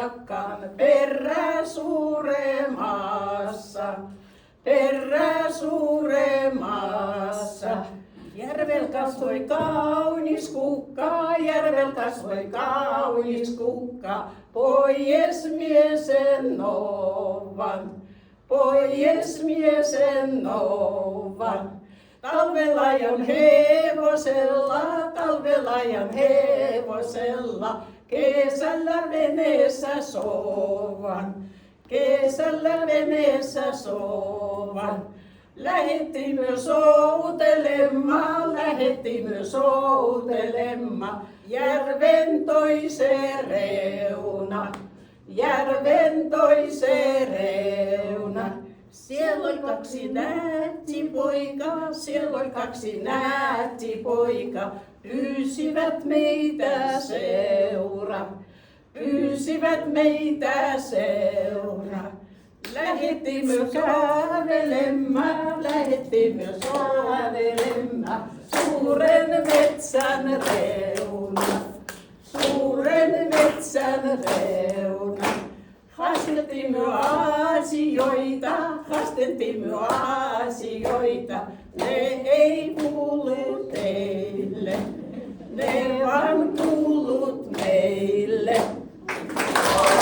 takkaan peräsuuremassa. Peräsuuremassa. Järvel kasvoi kaunis kukka, järvel kasvoi kaunis kukka, poies miesen nouvan, poies miesen nouvan. Talvella ajan hevosella, talvella ajan hevosella, kesällä veneessä souvan, kesällä veneessä souvan. Lähettimme soutelemaan, järven toiseen reuna, järven toiseen reuna. Siellä oli kaksi nättipoikaa, siellä oli kaksi nättipoikaa, pyysivät meitä seura, pyysivät meitä seura. Lähettimme kävelemään, lähettimme kävelemään, suuren metsän reuna, suuren metsän reuna. Haasteltimme asioita, ne ei kuulu teille, ne vaan kuulu